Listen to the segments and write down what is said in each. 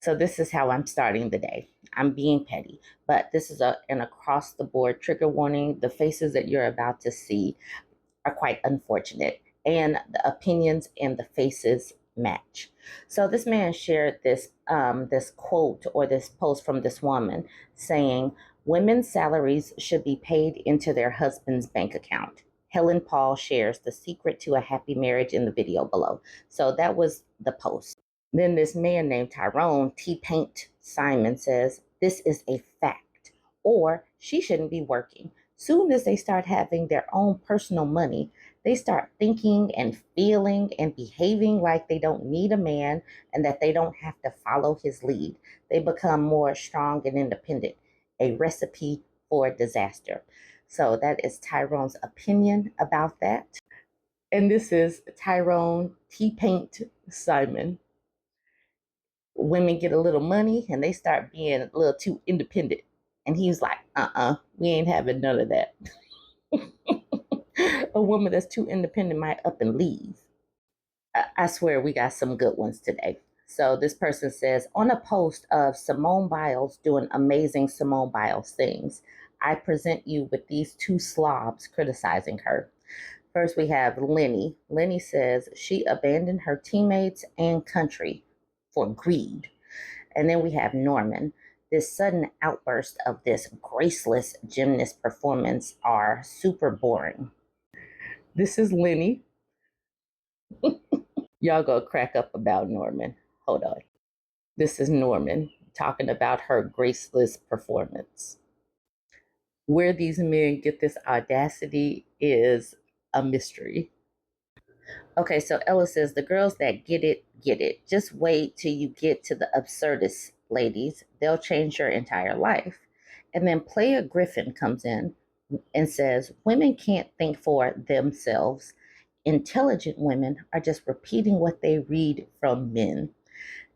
So this is how I'm starting the day. I'm being petty, but this is an across the board trigger warning. The faces that you're about to see are quite unfortunate, and the opinions and the faces match. So this man shared this quote or this post from this woman saying, "Women's salaries should be paid into their husband's bank account." Helen Paul shares the secret to a happy marriage in the video below. So that was the post. Then this man named Tyrone, T Paint Simon, says, "This is a fact," or "She shouldn't be working." Soon as they start having their own personal money, they start thinking and feeling and behaving like they don't need a man and that they don't have to follow his lead. They become more strong and independent, a recipe for disaster. So that is Tyrone's opinion about that. And this is Tyrone T Paint Simon. Women get a little money and they start being a little too independent. And he was like, we ain't having none of that. A woman that's too independent might up and leave. I swear we got some good ones today. So this person says, on a post of Simone Biles doing amazing Simone Biles things, I present you with these two slobs criticizing her. First, we have Lenny. Lenny says she abandoned her teammates and country for greed. And then we have Norman. This sudden outburst of this graceless gymnast performance are super boring. This is Lenny. Y'all go crack up about Norman. Hold on. This is Norman talking about her graceless performance. Where these men get this audacity is a mystery. Okay, so Ella says the girls that get it, get it. Just wait till you get to the absurdist ladies. They'll change your entire life. And then Playa Griffin comes in and says women can't think for themselves. Intelligent women are just repeating what they read from men.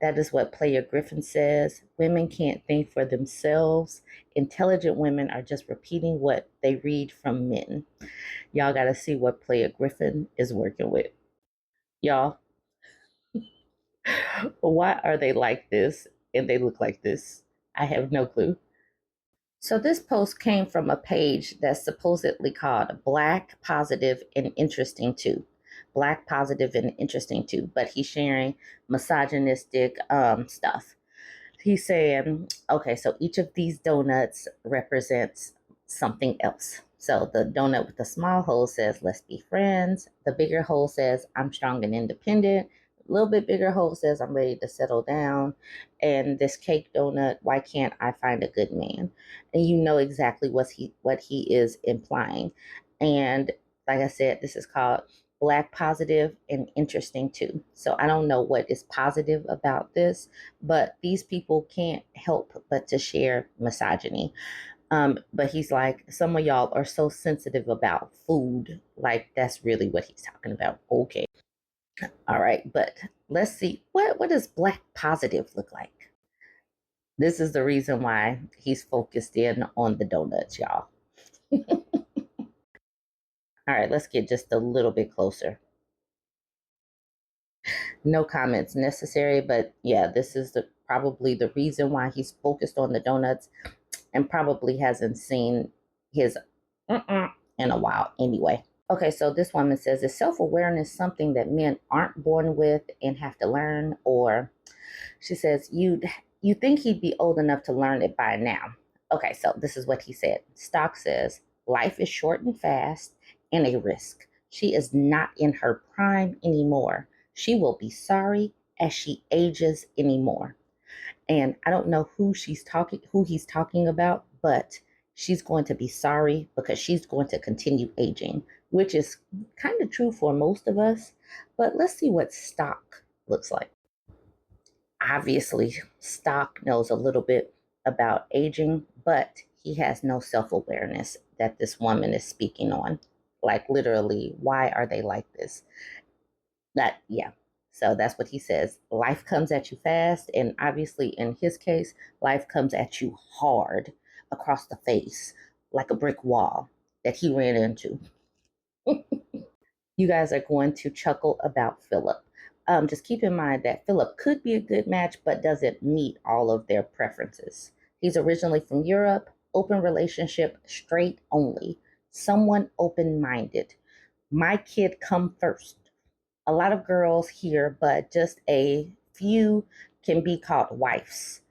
That is what Playa Griffin says. Women can't think for themselves. Intelligent women are just repeating what they read from men. Y'all got to see what Playa Griffin is working with. Y'all, why are they like this and they look like this? I have no clue. So this post came from a page that's supposedly called Black Positive and Interesting Too. Black Positive and Interesting Too, but he's sharing misogynistic stuff. He's saying, okay, so each of these donuts represents something else. So the donut with the small hole says, let's be friends. The bigger hole says, I'm strong and independent. A little bit bigger hole says, I'm ready to settle down. And this cake donut, why can't I find a good man? And you know exactly what he is implying. And like I said, this is called Black Positive and Interesting Too. So I don't know what is positive about this, but these people can't help but to share misogyny. But he's like, some of y'all are so sensitive about food. Like, that's really what he's talking about. Okay. All right. But let's see. What does Black Positive look like? This is the reason why he's focused in on the donuts, y'all. All right. Let's get just a little bit closer. No comments necessary, but yeah, this is probably the reason why he's focused on the donuts and probably hasn't seen his in a while anyway. Okay, so this woman says, is self-awareness something that men aren't born with and have to learn? Or she says, you think he'd be old enough to learn it by now. Okay, so this is what he said. Stock says, life is short and fast and a risk. She is not in her prime anymore. She will be sorry as she ages anymore. And I don't know who he's talking about, but she's going to be sorry because she's going to continue aging, which is kind of true for most of us. But let's see what Stock looks like. Obviously, Stock knows a little bit about aging, but he has no self-awareness that this woman is speaking on. Like, literally, why are they like this? Yeah. So that's what he says. Life comes at you fast. And obviously, in his case, life comes at you hard across the face, like a brick wall that he ran into. You guys are going to chuckle about Phillip. Just keep in mind that Phillip could be a good match, but doesn't meet all of their preferences. He's originally from Europe, open relationship, straight only, someone open minded. My kid come first. A lot of girls here, but just a few can be called wives.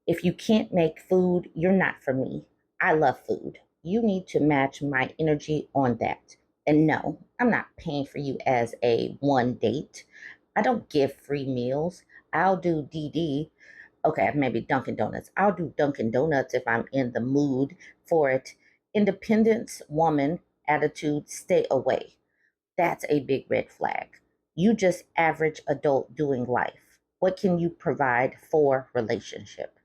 If you can't make food, you're not for me. I love food. You need to match my energy on that. And no, I'm not paying for you as a one date. I don't give free meals. I'll do DD. Okay, maybe Dunkin' Donuts. I'll do Dunkin' Donuts if I'm in the mood for it. Independence, woman, attitude, stay away. That's a big red flag. You just average adult doing life. What can you provide for relationship?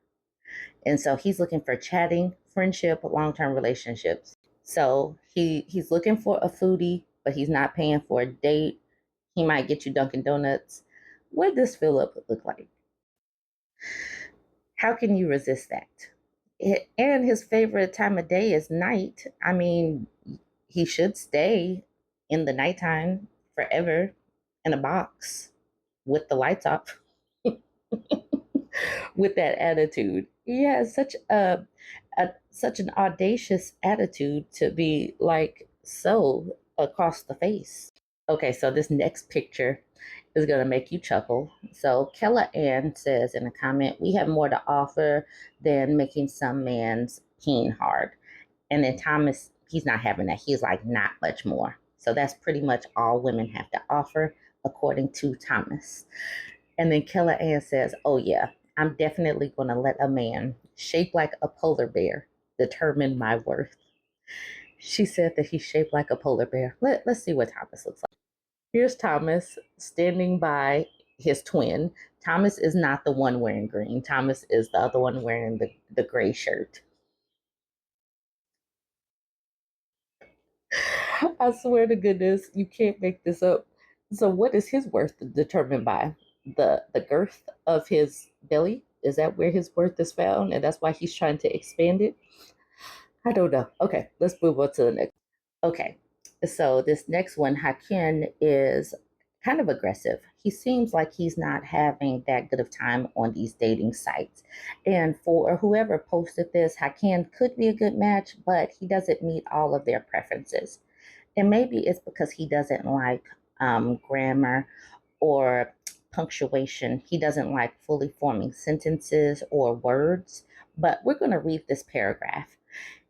And so he's looking for chatting, friendship, long-term relationships. So he's looking for a foodie, but he's not paying for a date. He might get you Dunkin' Donuts. What does Phillip look like? How can you resist that? And his favorite time of day is night. I mean, he should stay in the nighttime forever in a box with the lights off with that attitude. He has such an audacious attitude to be like so across the face. Okay, so this next picture is going to make you chuckle. So Kella Ann says in a comment, we have more to offer than making some man's peen hard. And then Thomas, he's not having that. He's like, not much more. So that's pretty much all women have to offer, according to Thomas. And then Kella Ann says, oh, yeah, I'm definitely going to let a man shaped like a polar bear determine my worth. She said that he's shaped like a polar bear. Let's see what Thomas looks like. Here's Thomas standing by his twin. Thomas is not the one wearing green. Thomas is the other one wearing the gray shirt. I swear to goodness, you can't make this up. So, what is his worth determined by? The girth of his belly? Is that where his worth is found? And that's why he's trying to expand it? I don't know. Okay, let's move on to the next. Okay, so this next one, Hakim, is kind of aggressive. He seems like he's not having that good of time on these dating sites. And for whoever posted this, Hakim could be a good match, but he doesn't meet all of their preferences. And maybe it's because he doesn't like grammar or punctuation. He doesn't like fully forming sentences or words. But we're going to read this paragraph.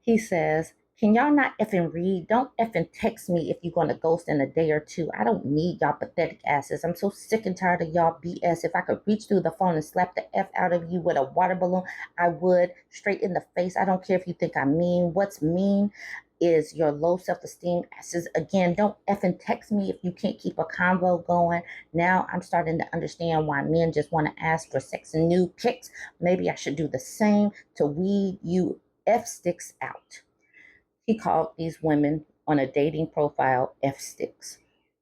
He says, can y'all not effing read? Don't effing text me if you're going to ghost in a day or two. I don't need y'all pathetic asses. I'm so sick and tired of y'all BS. If I could reach through the phone and slap the F out of you with a water balloon, I would, straight in the face. I don't care if you think I'm mean. What's mean is your low self-esteem asses. Again, don't effing text me if you can't keep a convo going. Now I'm starting to understand why men just want to ask for sex and nude pics. Maybe I should do the same to weed you F sticks out. He called these women on a dating profile F sticks.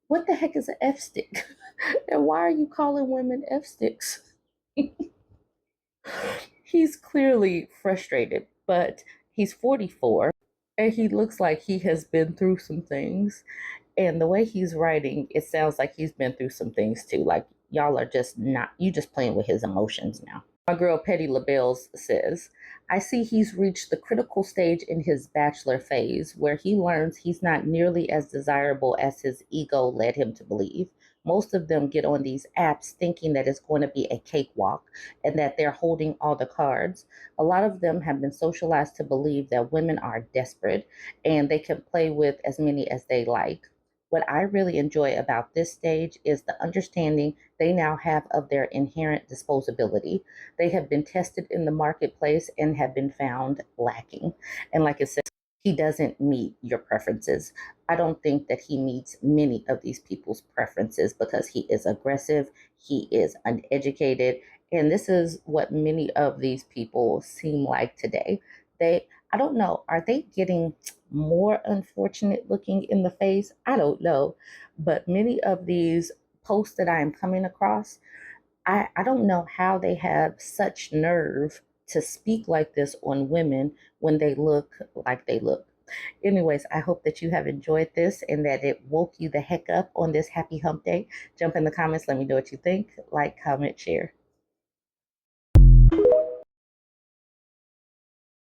What the heck is an F stick? And why are you calling women F sticks? He's clearly frustrated, but he's 44 and he looks like he has been through some things. And the way he's writing, it sounds like he's been through some things too. Like y'all are just not, you just playing with his emotions now. My girl Petty LaBelle's says, I see he's reached the critical stage in his bachelor phase where he learns he's not nearly as desirable as his ego led him to believe. Most of them get on these apps thinking that it's going to be a cakewalk and that they're holding all the cards. A lot of them have been socialized to believe that women are desperate and they can play with as many as they like. What I really enjoy about this stage is the understanding they now have of their inherent disposability. They have been tested in the marketplace and have been found lacking. And like I said, he doesn't meet your preferences. I don't think that he meets many of these people's preferences because he is aggressive, he is uneducated, and this is what many of these people seem like today. I don't know, are they getting more unfortunate looking in the face? I don't know. But many of these posts that I am coming across, I don't know how they have such nerve to speak like this on women when they look like they look. Anyways, I hope that you have enjoyed this and that it woke you the heck up on this happy hump day. Jump in the comments. Let me know what you think. Like, comment, share.